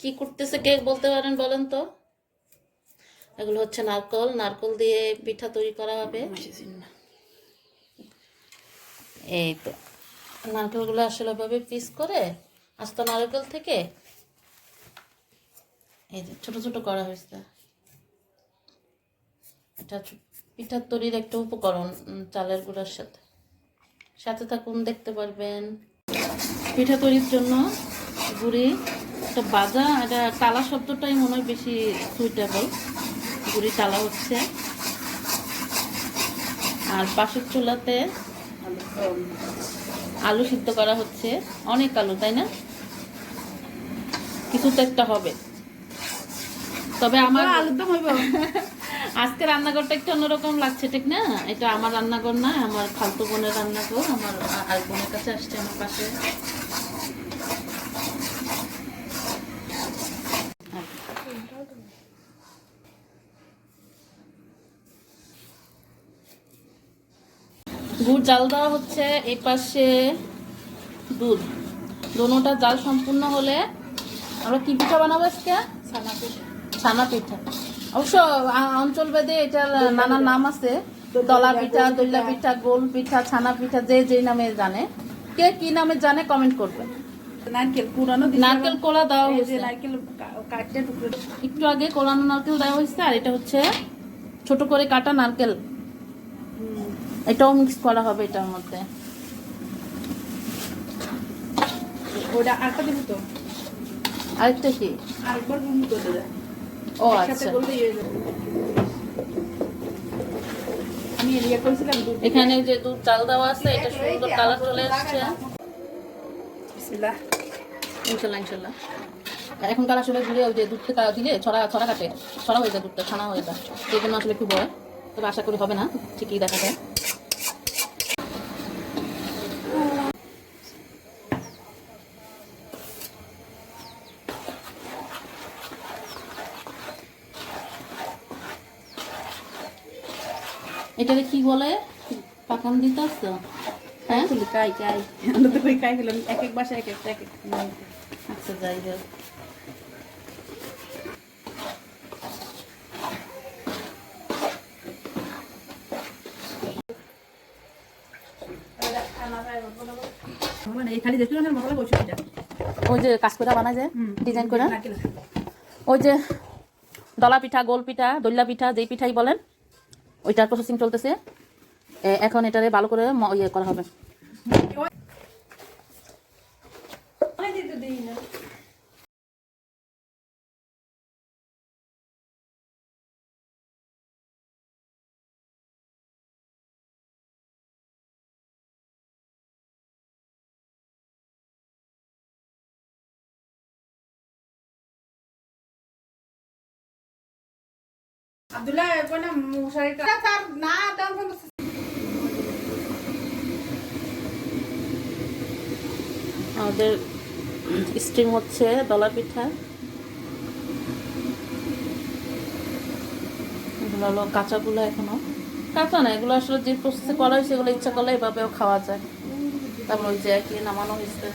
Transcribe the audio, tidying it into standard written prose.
কি করতেছে কে বলতে পারেন বলেন তো? এগুলো হচ্ছে নারকল, নারকল দিয়ে পিঠা তৈরি করা হবে। এই তো নারকেলগুলো আসলে ভাবে পিস করে আস্ত নারকেল থেকে এই যে ছোট ছোট করা হয়েছে। এটা পিঠার তৈরির একটা উপকরণ, চালের গুঁড়ার সাথে সাথে থাকুন, দেখতে পারবেন। পিঠা তৈরির জন্য গুড়ি একটা বাজা, এটা টালা শব্দটাই মনে হয় বেশি সুইটেবল। গুড়ি টালা হচ্ছে, আর পাশের চুলাতে আলু সিদ্ধ করা হচ্ছে। অনেক আলু, তাই না? কিছু তো একটা হবে। তবে আমার আজকে রান্নাঘরটা একটু অন্যরকম লাগছে, ঠিক না? এটা আমার রান্নাঘর না, আমার খালতো বোনের রান্নাঘর। আমার আর বোনের কাছে আসছে আমার পাশে। গুড় জাল দেওয়া হচ্ছে, এই পাশে দুধ। দোনোটা জাল সম্পূর্ণ হলে আমরা কি পিঠা বানাবো আজকে? ছানা পিঠা। অবশ্য অঞ্চল ভেদে এটার নানান নাম আছে। তলা পিঠা, দইলা পিঠা, গোল পিঠা, ছানা পিঠা, যে যেই নামে জানে। কে কি নামে জানে কমেন্ট করবে। নারকেল কোলা দেওয়া হয়েছে, একটু আগে কোলানো নারকেল দেওয়া হয়েছে। আর এটা হচ্ছে ছোট করে কাটা নারকেল, এটাও মিক্স করা হবে এটার মধ্যে। ওটা আরেকটা দিব তো, আরেকটা কি? আরেকবার গুঁড়ো করে দেয়। ও আচ্ছা, আমি এরিয়া করেছিলাম। এখানে যে দুধ চাল দেওয়া আছে, এটা সুন্দর কালার চলে আসছে। বিসমিল্লাহ, ইনশাল্লাহ ইনশাল্লাহ। এখনকার আসলে ঘুরে ওই যে দুধ থেকে দিলে ছড়া ছড়া কাটে, ছড়া হয়ে যায়, দুধটা ছানা হয়ে যায়। সেই জন্য আসলে একটু ভয়, তবে আশা করি হবে না, ঠিকই দেখা যায়। এটাকে কি বলে? পাকান দিতে আসছো? হ্যাঁ, কাই কাই আমরা তো কই কাই হলো, এক এক বাসায় এক একটা এক এক। আচ্ছা যাই হোক। মানে এই খালি দেখলে না ভালো বসে এটা। ওই যে কাজ করে বানায় যে ডিজাইন করে, ওই যে দলা পিঠা, গোল পিঠা, দইলা পিঠা, যেই পিঠাই বলেন, ওইটার প্রসেসিং চলতেছে। এখন এটারে ভালো করে ইয়ে করা হবে। আব্দুল্লাহ কোন মশারিটা তার না দাম বলছে। আমাদের স্টিম হচ্ছে দলা পিঠা। এগুলো হলো কাঁচাগুলো, এখনো কাঁচা না, এগুলো আসলে যে প্রসেসে করা হয়েছে এগুলো ইচ্ছা করলে এভাবেও খাওয়া যায়। তারপর ওই যে নামানো হয়েছে।